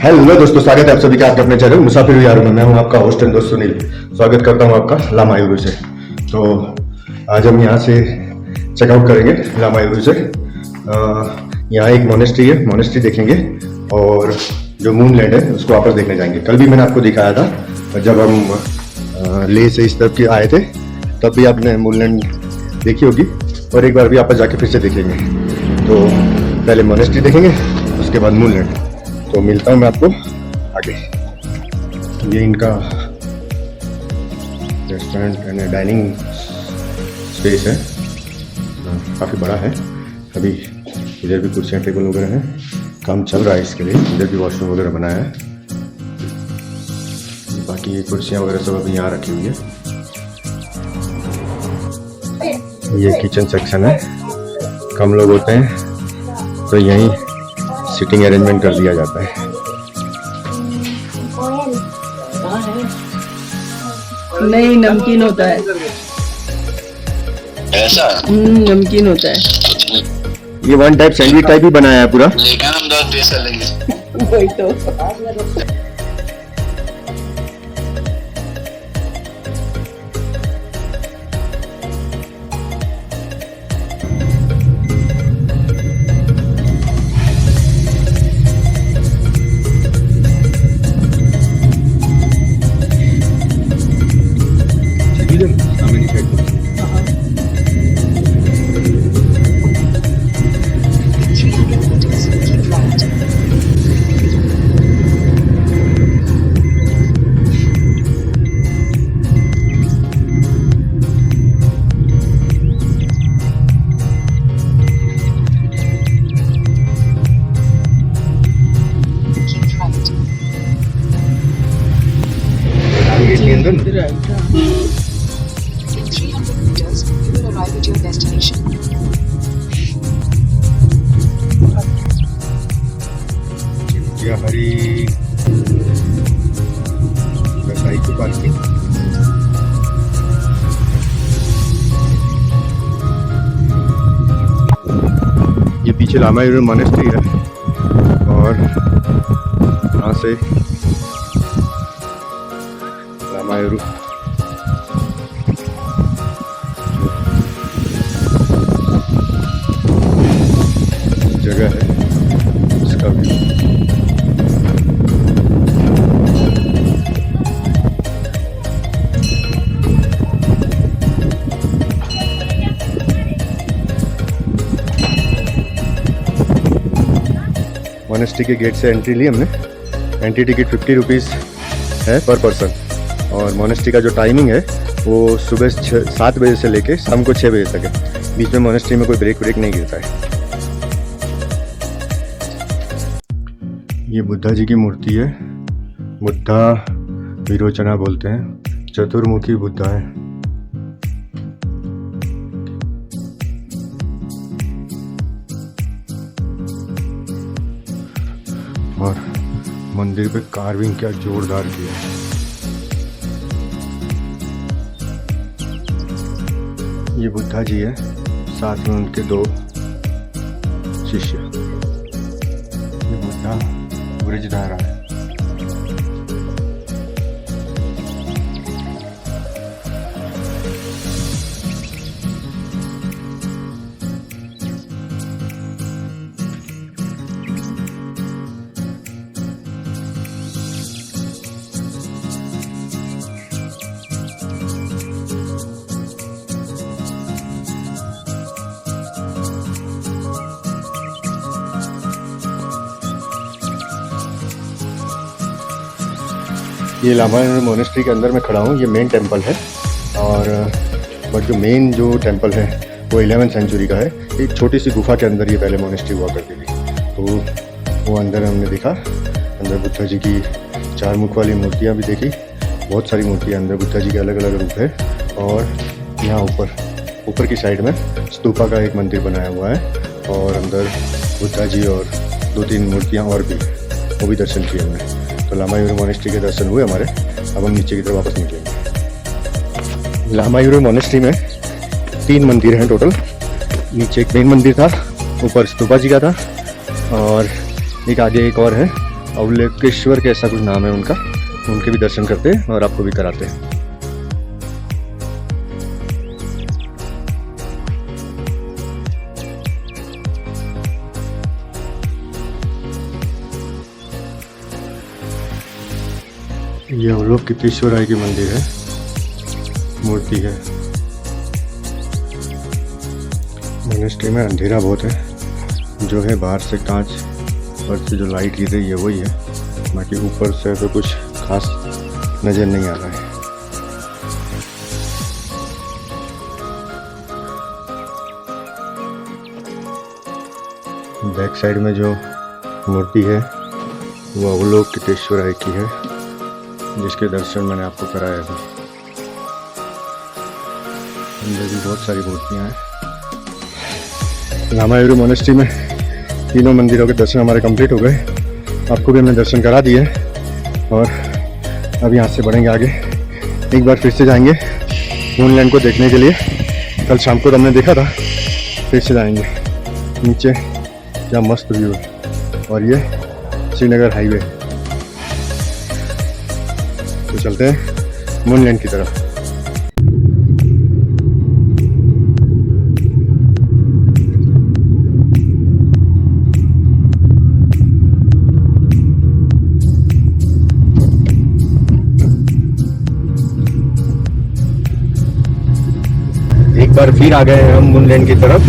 Hello दोस्तों, स्वागत है आप सभी का आपके अपने चैनल मुसाफिर यारों में। मैं हूं आपका होस्ट एंड दोस्त सुनील। स्वागत करता हूं आपका लामायुरू से। तो आज हम यहां से चेकआउट करेंगे लामायुरू से। यहाँ एक मोनेस्ट्री है, मोनेस्ट्री देखेंगे और जो मून लैंड है उसको वापस देखने जाएंगे। कल भी मैंने आपको दिखाया था जब हम लेह से इस तरफ की आए थे, तब भी आपने मून लैंड देखी होगी और एक बार भी वापस जाके फिर से देखेंगे। तो पहले मोनेस्ट्री देखेंगे, उसके बाद मून लैंड। तो मिलता हूँ मैं आपको आगे। ये इनका रेस्टोरेंट एंड डाइनिंग स्पेस है, काफ़ी बड़ा है। अभी इधर भी कुर्सियाँ टेबल वगैरह हैं, काम चल रहा है इसके लिए। इधर भी वॉशरूम वगैरह बनाया है। बाकी ये कुर्सियाँ वगैरह सब अभी यहाँ रखी हुई है। ये किचन सेक्शन है, कम लोग होते हैं तो यहीं सिटिंग अरेंजमेंट कर दिया जाता है। नहीं, नमकीन होता है ऐसा। नमकीन होता है। ये वन टाइप सैंडविच टाइप ही बनाया है पूरा। लेकिन हम 10 पैसा लेंगे। वही तो। In 300 meters, you will arrive at your destination. हमारी व्यावसायिक पार्किंग। ये पीछे लामायुरू मोनेस्ट्री है और यहाँ से लामायुरू जगह है इसका भी। मोनेस्ट्री के गेट से एंट्री ली हमने। एंट्री टिकट 50 रुपीज़ है पर पर्सन। और मोनेस्ट्री का जो टाइमिंग है वो सुबह 7 बजे से लेके शाम को 6 बजे तक है। बीच में मोनेस्ट्री में कोई ब्रेक नहीं गिरता है। ये बुद्धा जी की मूर्ति है। बुद्धा विरोचना बोलते हैं, चतुर्मुखी बुद्धा है। और मंदिर पे कार्विंग क्या जोरदार किया है। ये बुद्धा जी है, साथ में उनके 2 शिष्य। ये बुद्धा ब्रिजधारा है। ये लामायुरू मोनेस्ट्री के अंदर मैं खड़ा हूँ। ये मेन टेंपल है और बट जो मेन जो टेंपल है वो 11वीं सेंचुरी का है। एक छोटी सी गुफा के अंदर ये पहले मोनेस्ट्री हुआ करती थी। तो वो अंदर हमने देखा। अंदर बुद्धा जी की 4 मुख वाली मूर्तियाँ भी देखी। बहुत सारी मूर्तियाँ अंदर बुद्धा जी के अलग अलग रूप है। और यहाँ ऊपर की साइड में स्तूपा का एक मंदिर बनाया हुआ है और अंदर बुद्धा जी और 2-3 मूर्तियाँ और भी, वो भी दर्शन किए हमने। तो लामायुरू मोनेस्ट्री के दर्शन हुए हमारे। अब हम नीचे की तरफ वापस निकलेंगे। लामायुरू मोनेस्ट्री में 3 मंदिर हैं टोटल। नीचे एक मेन मंदिर था, ऊपर स्तूपा जी का था और एक आगे एक और है अवलोकेश्वर के ऐसा कुछ नाम है उनका, उनके भी दर्शन करते हैं और आपको भी कराते हैं। ये अवलोकेश्वर की मंदिर है, मूर्ति है। मोनेस्ट्री में अंधेरा बहुत है, जो है बाहर से कांच पर से जो लाइट गिर रही है वही है, बाकी ऊपर से तो कुछ खास नज़र नहीं आ रहा है। बैक साइड में जो मूर्ति है वो अवलोकेश्वर की है, जिसके दर्शन मैंने आपको कराया अभी। अंदर भी बहुत सारी मूर्तियाँ हैं। रामायुरु मोनेस्ट्री में तीनों मंदिरों के दर्शन हमारे कंप्लीट हो गए, आपको भी हमने दर्शन करा दिए और अब यहाँ से बढ़ेंगे आगे। एक बार फिर से जाएंगे मूनलैंड को देखने के लिए। कल शाम को तो हमने देखा था, फिर से जाएंगे। नीचे क्या मस्त व्यू है और ये श्रीनगर हाईवे। तो चलते हैं मूनलैंड की तरफ। एक बार फिर आ गए हैं हम मूनलैंड की तरफ।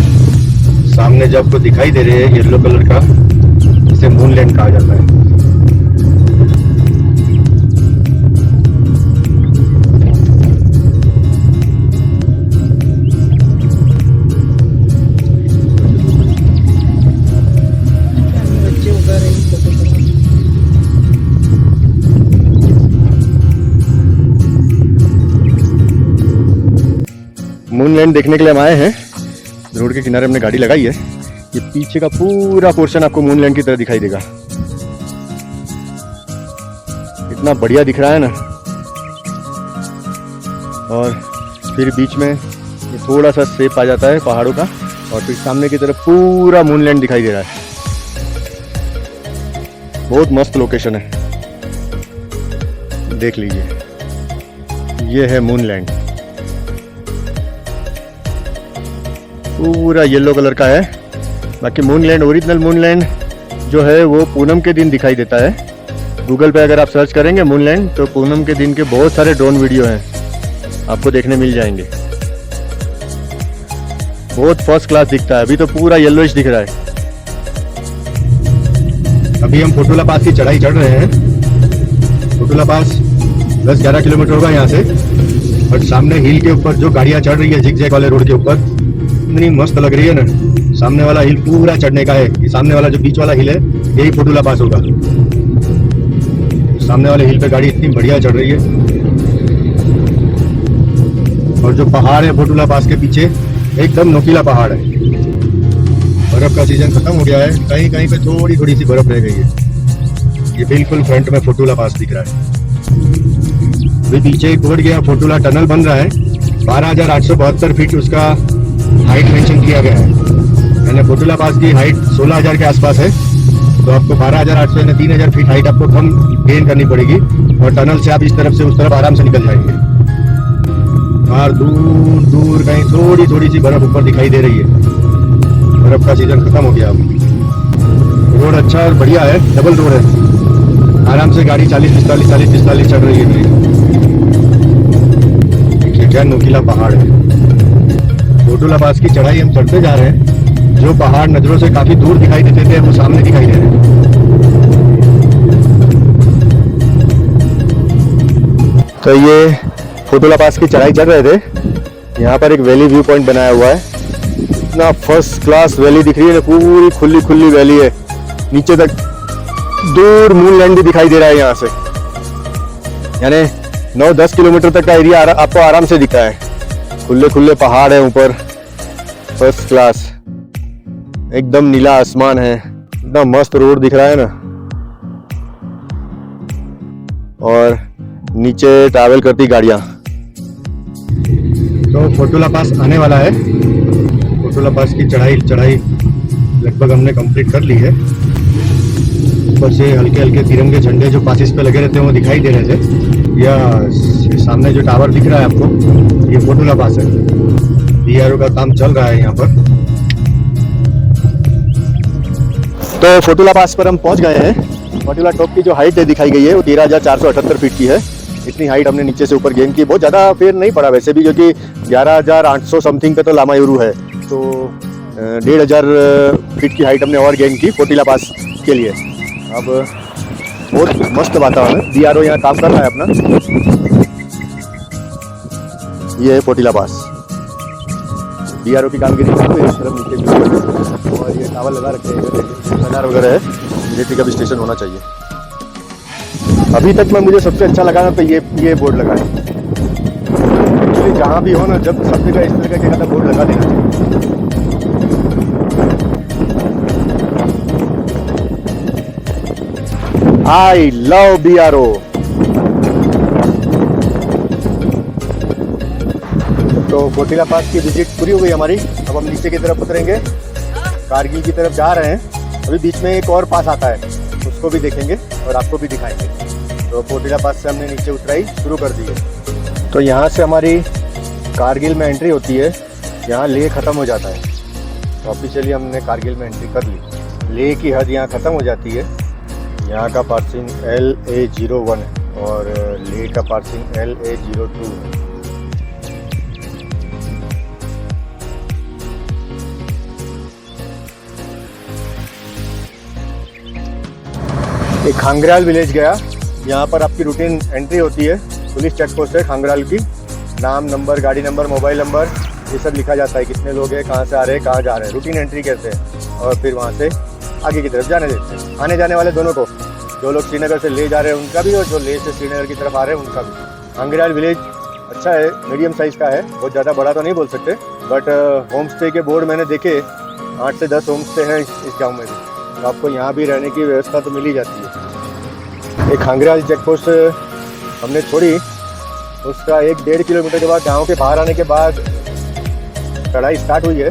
सामने जो आपको दिखाई दे रहे हैं येलो कलर का, इसे मूनलैंड कहा जाता है। बच्चे उगा रहे हैं। मूनलैंड देखने के लिए हम आए हैं। रोड के किनारे हमने गाड़ी लगाई है। ये पीछे का पूरा पोर्शन आपको मूनलैंड की तरह दिखाई देगा। इतना बढ़िया दिख रहा है ना। और फिर बीच में ये थोड़ा सा शेप आ जाता है पहाड़ों का, और फिर सामने की तरफ पूरा मूनलैंड दिखाई दे रहा है। बहुत मस्त लोकेशन है, देख लीजिए। ये है मूनलैंड, पूरा येलो कलर का है। बाकी मूनलैंड, ओरिजिनल मूनलैंड जो है वो पूनम के दिन दिखाई देता है। गूगल पे अगर आप सर्च करेंगे मूनलैंड तो पूनम के दिन के बहुत सारे ड्रोन वीडियो हैं, आपको देखने मिल जाएंगे। बहुत फर्स्ट क्लास दिखता है। अभी तो पूरा येलोइश दिख रहा है। अभी हम फोटोला पास की चढ़ाई चढ़ रहे हैं। फोटोला पास 10-11 किलोमीटर होगा यहाँ से, और सामने हिल के ऊपर जो गाड़ियाँ चढ़ रही है जिग-जैग वाले रोड के ऊपर, इतनी मस्त लग रही है ना। सामने वाला हिल पूरा चढ़ने का है। ये सामने वाला जो बीच वाला हिल है यही फोटोला पास होगा। सामने वाले हिल पे गाड़ी इतनी बढ़िया चढ़ रही है। और जो पहाड़ है फोटोला पास के पीछे, एकदम नोकीला पहाड़ है। बर्फ का सीजन खत्म हो गया है, कहीं कहीं पे थोड़ी थोड़ी सी बर्फ रह गई है। ये बिल्कुल फ्रंट में फोटोला पास दिख रहा है। अभी पीछे एक बोर्ड गया, फोटोला टनल बन रहा है। 12,872 फीट उसका हाइट मेंशन किया गया है। यानी फोटोला पास की हाइट 16,000 के आसपास है, तो आपको 12,800 यानी 3,000 फीट हाइट आपको कम गेन करनी पड़ेगी, और टनल से आप इस तरफ से उस तरफ आराम से निकल जाएंगे। बाहर दूर दूर कहीं थोड़ी थोड़ी सी बर्फ ऊपर दिखाई दे रही है। बर्फ का सीजन खत्म हो गया अब। रोड अच्छा और बढ़िया है, डबल रोड है। आराम से गाड़ी 40-45 चढ़ रही है। देखिए क्या नोकीला पहाड़ है। फोटोला पास की चढ़ाई हम चढ़ते जा रहे हैं। जो पहाड़ नजरों से काफी दूर दिखाई देते थे वो सामने दिखाई दे रहे हैं। तो ये फोटोला पास की चढ़ाई चढ़ रहे थे। यहाँ पर एक वैली व्यू पॉइंट बनाया हुआ है। इतना फर्स्ट क्लास वैली दिख रही है, पूरी खुली खुली वैली है। नीचे तक दूर मूनलैंड भी दिखाई दे रहा है यहाँ से। यानी 9-10 किलोमीटर तक का एरिया आपको आराम से दिखता है। खुले खुले पहाड़ है ऊपर, फर्स्ट क्लास, एकदम नीला आसमान है। इतना मस्त रोड दिख रहा है ना। और नीचे ट्रैवल करती गाड़ियां। तो फोटोला पास आने वाला है। फोटोला पास की चढ़ाई लगभग हमने कंप्लीट कर ली है। ऊपर से हल्के हल्के तिरंगे झंडे जो पासिस पे लगे रहते हैं वो दिखाई दे रहे थे। या सामने जो टावर दिख रहा है आपको, ये फोटोला पास है। बीआरओ का काम चल रहा है यहाँ पर। तो फोटोला पास पर हम पहुँच गए हैं। फोटोला टॉप की जो हाइट है दिखाई गई है वो 13,478 फीट की है। इतनी हाइट हमने नीचे से ऊपर गेन की। बहुत ज़्यादा फेर नहीं पड़ा वैसे भी, क्योंकि 11,800 समथिंग पे तो लामायुरू है। तो 1,500 फीट की हाइट हमने और गेन की फोटिला पास के लिए। अब बहुत मस्त वातावरण है। बीआरओ यहाँ काम कर रहा है अपना। ये है फोटिला पास। बीआरओ की कामगिरी इस तरफ नीचे की और ये टावर लगा रखे हैं, रडार वगैरह है। मिलिट्री का भी स्टेशन होना चाहिए। अभी तक में मुझे सबसे अच्छा लगा ना तो ये बोर्ड लगा है। एक्चुअली जहाँ भी हो ना, जब सब जगह इस तरह का बोर्ड लगा देना चाहिए। I love BRO. तो फोटिला पास की विजिट पूरी हो गई हमारी। अब हम नीचे की तरफ उतरेंगे, कारगिल की तरफ जा रहे हैं। अभी बीच में एक और पास आता है, उसको भी देखेंगे और आपको भी दिखाएंगे। तो फोटिला पास से हमने नीचे उतराई शुरू कर दी है। तो यहाँ से हमारी कारगिल में एंट्री होती है। यहाँ लेह ख़त्म हो जाता है। तो ऑफिशियली हमने कारगिल में एंट्री कर ली। लेह की हद यहाँ ख़त्म हो जाती है। यहाँ का पार्सिंग LA01 है और लेह का पार्सिंग LA02 है। एक खांगराल विलेज गया। यहाँ पर आपकी रूटीन एंट्री होती है। पुलिस चेक पोस्ट है खांगराल की। नाम, नंबर, गाड़ी नंबर, मोबाइल नंबर, ये सब लिखा जाता है। कितने लोग हैं, कहाँ से आ रहे हैं, कहाँ जा रहे हैं, रूटीन एंट्री कहते हैं। और फिर वहाँ से आगे की तरफ जाने देते हैं। आने जाने वाले दोनों को, जो लोग श्रीनगर से ले जा रहे हैं उनका भी और जो लेह से श्रीनगर की तरफ आ रहे हैं उनका भी। खांगराल विलेज अच्छा है, मीडियम साइज़ का है। बहुत ज़्यादा बड़ा तो नहीं बोल सकते, बट होम स्टे के बोर्ड मैंने देखे 8 से 10 होम स्टे हैं इस गाँव में भी। तो आपको यहाँ भी रहने की व्यवस्था तो मिल ही जाती है। एक खांगराल चेक पोस्ट हमने छोड़ी, उसका 1-1.5 किलोमीटर के बाद गांव के बाहर आने के बाद चढ़ाई स्टार्ट हुई है।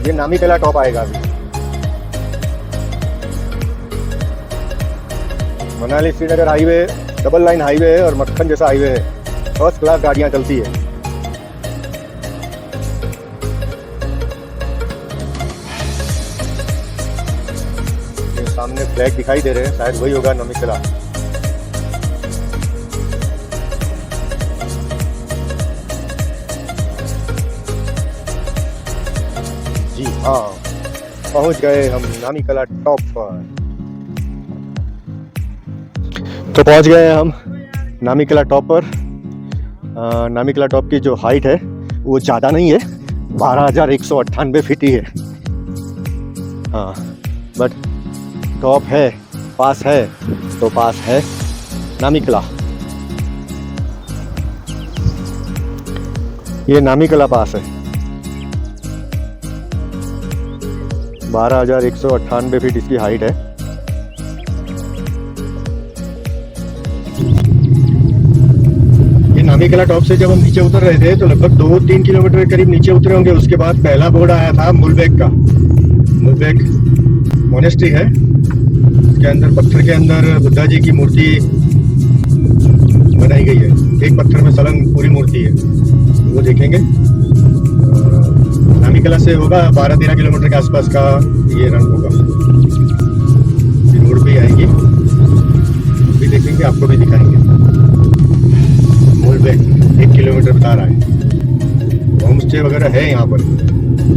ये नामीकला टॉप आएगा अभी। Manali Srinagar highway double lane highway है और मक्खन जैसा हाईवे है। फर्स्ट क्लास गाड़ियाँ चलती है। सामने फ्लैग दिखाई दे रहे हैं, शायद वही होगा नामीकला। जी हाँ, पहुंच गए हम नामीकला टॉप पर। तो पहुंच गए हम नामीकला टॉप पर। नामीकला टॉप की जो हाइट है वो ज़्यादा नहीं है, 12,198 फीट ही है। हाँ, बट टॉप है, पास है, तो पास है नामीकला। ये नामीकला पास है। 12,198 फीट इसकी हाइट है। ये नामीकला टॉप से जब हम नीचे उतर रहे थे तो लगभग 2-3 किलोमीटर के करीब नीचे उतरे होंगे। उसके बाद पहला बोर्ड आया था मुलबेक का। मुलबेक मोनेस्ट्री है। इसके अंदर पत्थर के अंदर बुद्धा जी की मूर्ति बनाई गई है। एक पत्थर में सलंग पूरी मूर्ति है, वो देखेंगे। नामीकला से होगा 12-13 किलोमीटर के आसपास का ये रन होगा। रोड पे आएंगी, भी देखेंगे, आपको भी दिखाएंगे। मुलबेक 1 किलोमीटर बता रहा है। होम स्टे वगैरह है यहाँ पर,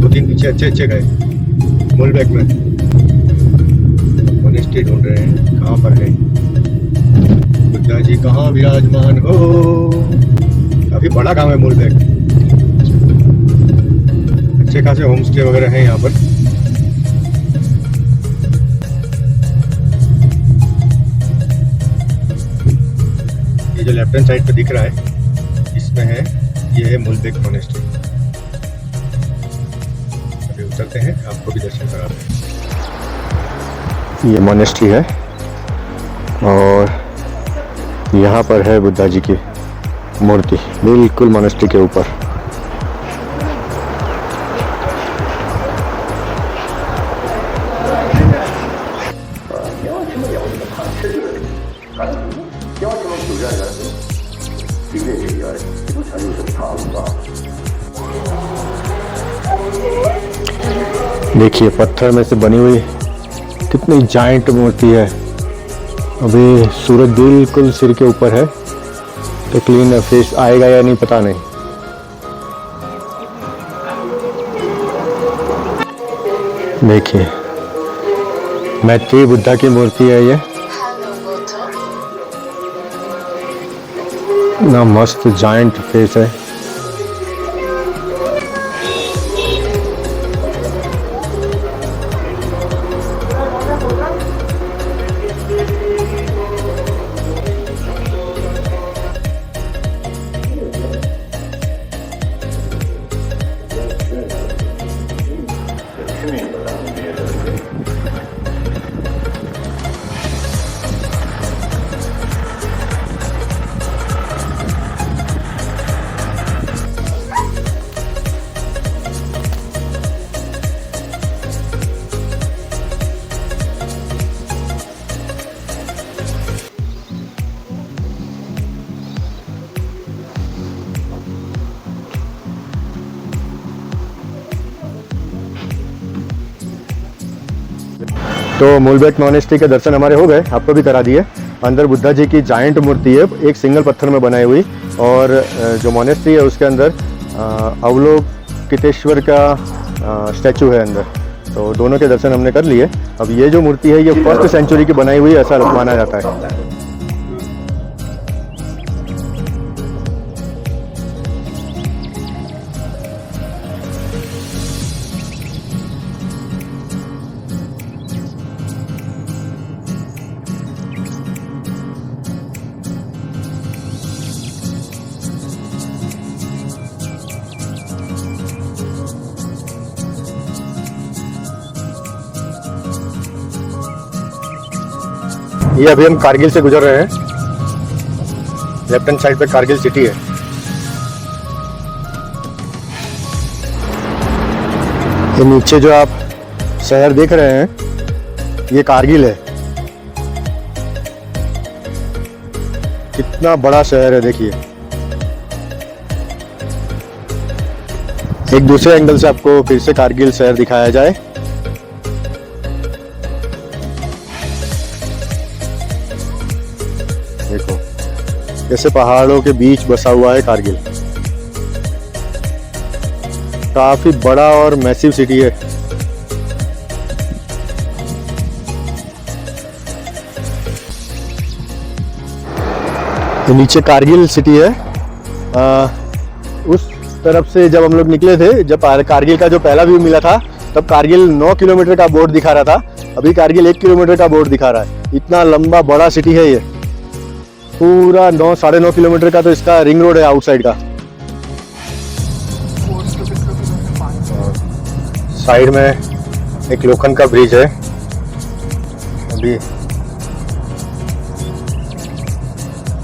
2-3 पीछे अच्छे गए। मुलबेक में मोनेस्ट्री ढूंढ रहे हैं, कहाँ पर है बुद्धा जी, कहाँ विराजमान हो। काफी बड़ा गांव है मुलबेक। अच्छे खासे होम स्टे वगैरह हैं यहाँ पर। ये जो लेफ्ट हैंड साइड पे दिख रहा है, इसमें है, ये है मुलबेक मोनेस्ट्री। अभी उतरते हैं, आपको भी दर्शन कराते हैं। ये मोनेस्ट्री है और यहाँ पर है बुद्धा जी की मूर्ति, बिल्कुल मोनेस्ट्री के ऊपर। देखिए पत्थर में से बनी हुई कितनी जाइंट मूर्ति है। अभी सूरज बिल्कुल सिर के ऊपर है, तो क्लीन फेस आएगा या नहीं पता नहीं। देखिए मैत्री बुद्धा की मूर्ति है ये। ना मस्त जाइंट फेस है। तो मूलबेट मॉनेस्ट्री के दर्शन हमारे हो गए, आपको भी करा दिए। अंदर बुद्धा जी की जाइंट मूर्ति है, एक सिंगल पत्थर में बनाई हुई, और जो मॉनेस्ट्री है उसके अंदर अवलोकितेश्वर का स्टैचू है अंदर। तो दोनों के दर्शन हमने कर लिए। अब ये जो मूर्ति है ये 1st सेंचुरी की बनाई हुई ऐसा माना जाता है। ये अभी हम कारगिल से गुजर रहे हैं। लेफ्ट हैंड साइड पे कारगिल सिटी है। ये नीचे जो आप शहर देख रहे हैं ये कारगिल है। कितना बड़ा शहर है देखिए। एक दूसरे एंगल से आपको फिर से कारगिल शहर दिखाया जाए। देखो जैसे पहाड़ों के बीच बसा हुआ है कारगिल। काफी बड़ा और मैसिव सिटी है। तो नीचे कारगिल सिटी है। उस तरफ से जब हम लोग निकले थे, जब कारगिल का जो पहला व्यू मिला था, तब कारगिल 9 किलोमीटर का बोर्ड दिखा रहा था। अभी कारगिल 1 किलोमीटर का बोर्ड दिखा रहा है। इतना लंबा बड़ा सिटी है ये। पूरा 9-9.5 किलोमीटर का तो इसका रिंग रोड है आउटसाइड का। साइड में एक लोखंड का ब्रिज है। अभी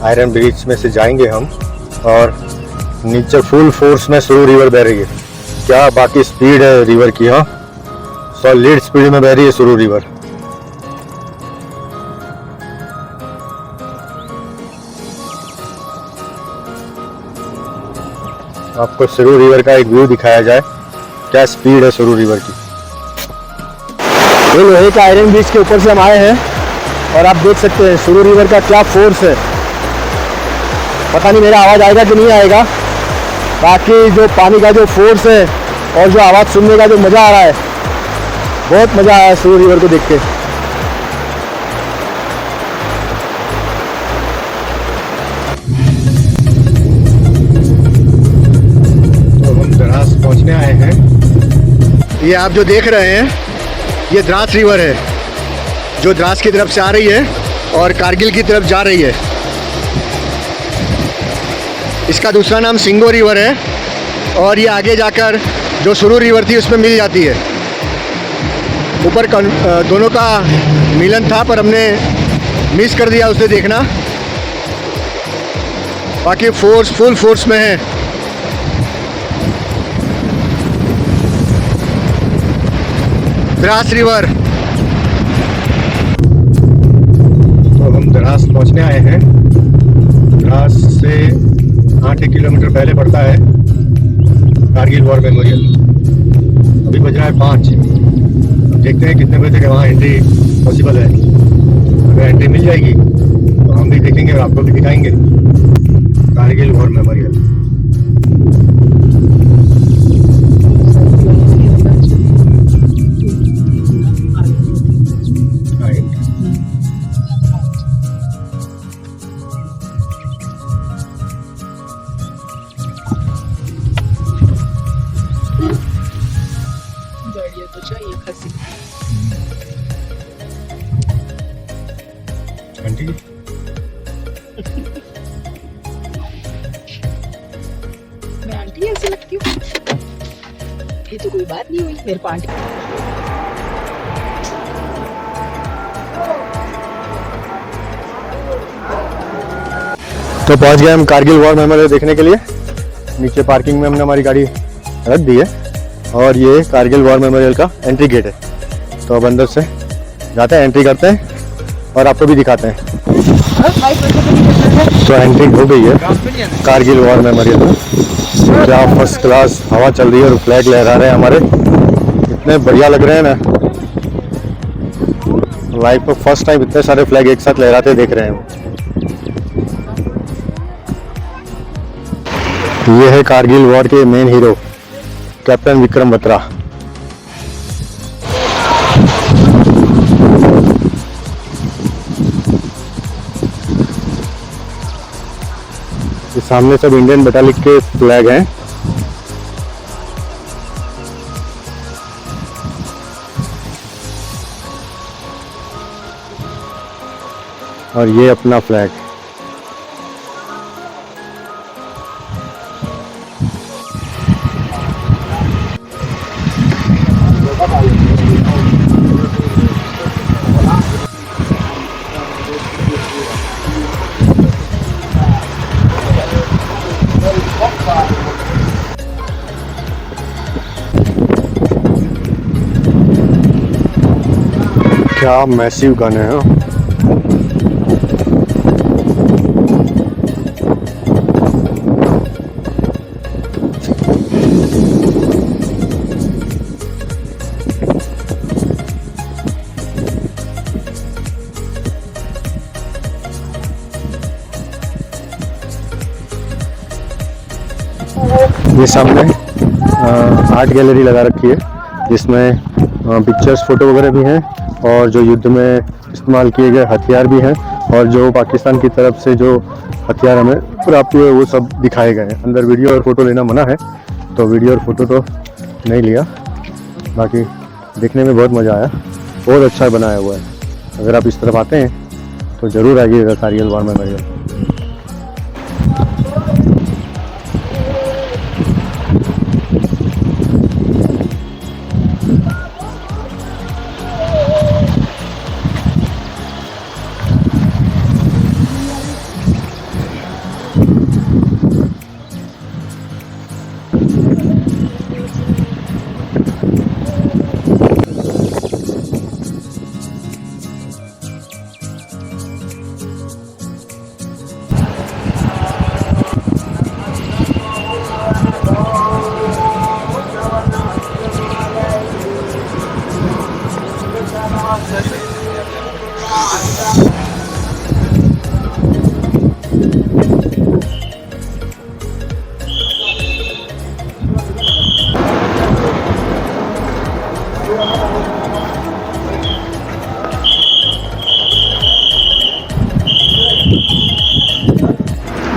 आयरन ब्रिज में से जाएंगे हम, और नीचे फुल फोर्स में सुरू रिवर बह रही है। क्या बाकी स्पीड है रिवर की। हाँ, सॉलिड स्पीड में बह रही है सुरू रिवर। आपको सुरू रिवर का एक व्यू दिखाया जाए, क्या स्पीड है सुरू रिवर की। ये लोहे का आयरन ब्रिज के ऊपर से हम आए हैं, और आप देख सकते हैं सुरू रिवर का क्या फोर्स है। पता नहीं मेरा आवाज़ आएगा कि नहीं आएगा। बाकी जो पानी का जो फोर्स है और जो आवाज़ सुनने का जो मज़ा आ रहा है, बहुत मज़ा आया सुरू रिवर को देख के। पहुंचने आए हैं। ये आप जो देख रहे हैं ये द्रास रिवर है, जो द्रास की तरफ से आ रही है और कारगिल की तरफ जा रही है। इसका दूसरा नाम सिंगो रिवर है, और ये आगे जाकर जो सुरू रिवर थी उसमें मिल जाती है। ऊपर दोनों का मिलन था, पर हमने मिस कर दिया उसे देखना। बाकी फोर्स फुल फोर्स में है। द्रास रिवर। तो हम द्रास पहुंचने आए हैं। द्रास से 8 किलोमीटर पहले पड़ता है कारगिल वॉर मेमोरियल। अभी बज रहा है 5। देखते हैं कितने बजे तक वहाँ एंट्री पॉसिबल है। अगर एंट्री मिल जाएगी तो हम भी देखेंगे और आपको भी दिखाएंगे कारगिल वॉर मेमोरियल। गाड़ियाँ तो चाहिए खासी। आंटी मैं आंटी ऐसी लगती हूँ? ये तो कोई बात नहीं हुई मेरे को आंटी। तो पहुंच गए हम कारगिल वॉर मेमोरियल देखने के लिए। नीचे पार्किंग में हमने हमारी गाड़ी रख दी है और ये कारगिल वॉर मेमोरियल का एंट्री गेट है। तो अब अंदर से जाते हैं, एंट्री करते हैं और आपको भी दिखाते हैं। तो एंट्री हो गई है कारगिल वॉर मेमोरियल में। क्या फर्स्ट क्लास हवा चल रही है और फ्लैग लहरा रहे हैं हमारे, इतने बढ़िया लग रहे हैं ना। लाइफ में फर्स्ट टाइम इतने सारे फ्लैग एक साथ लहराते देख रहे हैं। ये है कारगिल वॉर के main hero captain Vikram Batra. ये सामने सब इंडियन बटालियन के फ्लैग हैं। और ये अपना फ्लैग। क्या मैसिव गन है। ये सामने आर्ट गैलरी लगा रखी है जिसमें पिक्चर्स फोटो वगैरह भी हैं और जो युद्ध में इस्तेमाल किए गए हथियार भी हैं और जो पाकिस्तान की तरफ से जो हथियार हमें प्राप्त हुए वो सब दिखाए गए हैं। अंदर वीडियो और फोटो लेना मना है तो वीडियो और फोटो तो नहीं लिया। बाकी देखने में बहुत मज़ा आया, बहुत अच्छा बनाया हुआ है। अगर आप इस तरफ आते हैं तो ज़रूर आइएगा कारगिल वॉर मेमोरियल।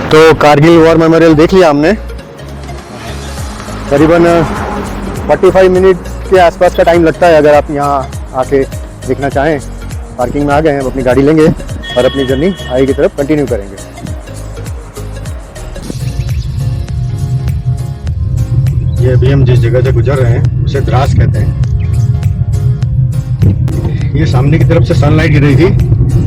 तो कारगिल वॉर मेमोरियल देख लिया हमने। करीबन 45 मिनट के आसपास का टाइम लगता है अगर आप यहाँ आके देखना चाहें। पार्किंग में आ गए हैं, अब अपनी गाड़ी लेंगे और अपनी जर्नी आगे की तरफ कंटिन्यू करेंगे। ये अभी हम जिस जगह से गुजर रहे हैं उसे द्रास कहते हैं। ये सामने की तरफ से सनलाइट गिर रही थी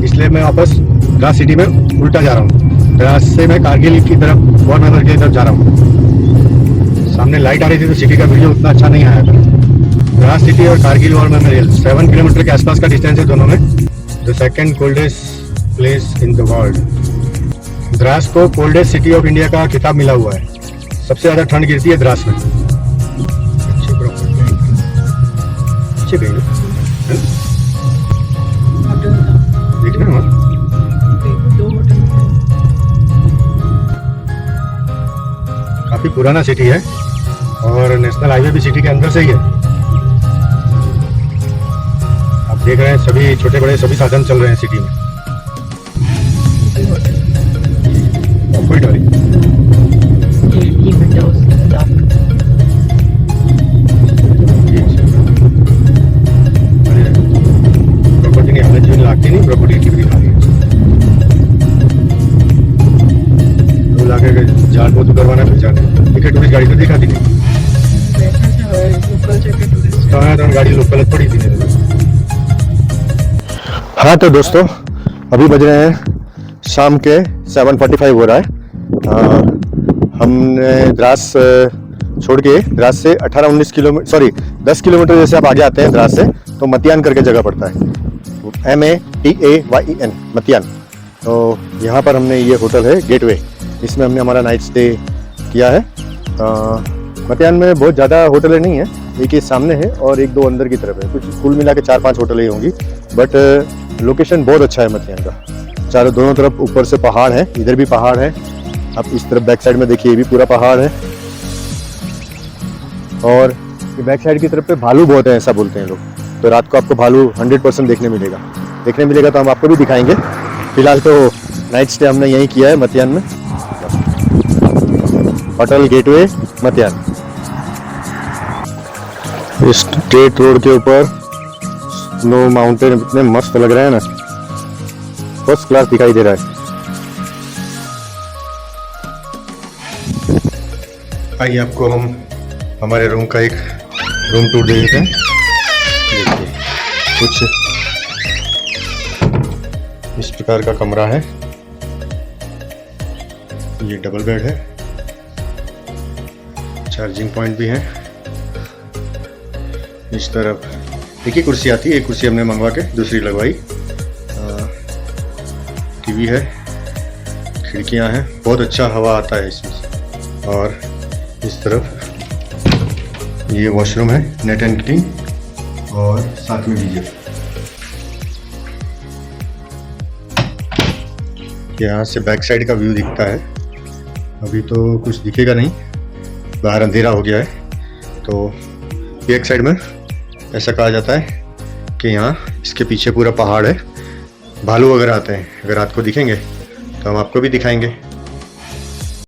इसलिए मैं वापस द्रास सिटी में उल्टा जा रहा हूँ। द्रास से मैं कारगिल की तरफ वॉर मेमोरियल की तरफ जा रहा हूँ। सामने लाइट आ रही थी तो सिटी का वीडियो उतना अच्छा नहीं आया था। द्रास सिटी और कारगिल वॉर मेमोरियल 7 किलोमीटर के आसपास का डिस्टेंस है दोनों में। The second coldest place in the world. Dras को कोल्डेस्ट सिटी ऑफ इंडिया का खिताब मिला हुआ है। सबसे ज़्यादा ठंड गिरती है द्रास में। अच्छे दिख रहे हो? दो होटल हैं। काफी पुराना सिटी है और नेशनल हाईवे भी सिटी के अंदर से ही है। आप देख रहे हैं सभी छोटे बड़े सभी साधन चल रहे हैं सिटी में। कोई डर नहीं। ये विंडोज प्रॉपर्टी नहीं हमें जीवन लागती नहीं, प्रॉपर्टी की भी दिखा रही है। तो लाके जान बहुत करवाना फिर जाने देखिए टूरिस्ट गाड़ी तो दिखाती नहीं। लोकल जगह टूरिस्ट तो गाड़ी लोकल थोड़ी थी। हाँ तो दोस्तों अभी बज रहे हैं शाम के 7:45 हो रहा है। हमने द्रास छोड़ के द्रास से 18-19 किलोमीटर 10 किलोमीटर जैसे आप आगे आते हैं द्रास से तो मतियान करके जगह पड़ता है, MATAYEN मतियान। तो यहाँ पर हमने ये होटल है गेटवे, इसमें हमने हमारा नाइट स्टे किया है। मतियान में बहुत ज़्यादा होटलें नहीं है, एक ये सामने है और एक दो अंदर की तरफ है, कुछ कुल मिला के 4-5 होटलें ही होंगी। बट लोकेशन बहुत अच्छा है मतियान का। चारों दोनों तरफ ऊपर से पहाड़ है, इधर भी पहाड़ है, आप इस तरफ बैक साइड में देखिए ये भी पूरा पहाड़ है। और ये बैक साइड की तरफ पे भालू बहुत है ऐसा बोलते हैं लोग, तो रात को आपको भालू 100% देखने मिलेगा तो हम आपको भी दिखाएंगे। फिलहाल तो नाइट स्टे हमने यहीं किया है मतियान में, होटल गेटवे मतियान। इस स्ट्रेट रोड के ऊपर स्नो माउंटेन इतने मस्त लग रहे हैं ना, फर्स्ट क्लास दिखाई दे रहा है। आइए आपको हम हमारे रूम का एक रूम टूर दे देते हैं। देखिए कुछ इस प्रकार का कमरा है, ये डबल बेड है, चार्जिंग पॉइंट भी है। इस तरफ एक ही कुर्सी आती है, एक कुर्सी हमने मंगवा के दूसरी लगवाई। टीवी है, खिड़कियां हैं, बहुत अच्छा हवा आता है इसमें। और इस तरफ ये वॉशरूम है, नेट एंड क्लीन, और साथ में डीजे। यहाँ से बैक साइड का व्यू दिखता है, अभी तो कुछ दिखेगा नहीं, बाहर अंधेरा हो गया है। तो बैक साइड में ऐसा कहा जाता है कि यहाँ इसके पीछे पूरा पहाड़ है, भालू वगैरह आते हैं, अगर रात को दिखेंगे तो हम आपको भी दिखाएंगे।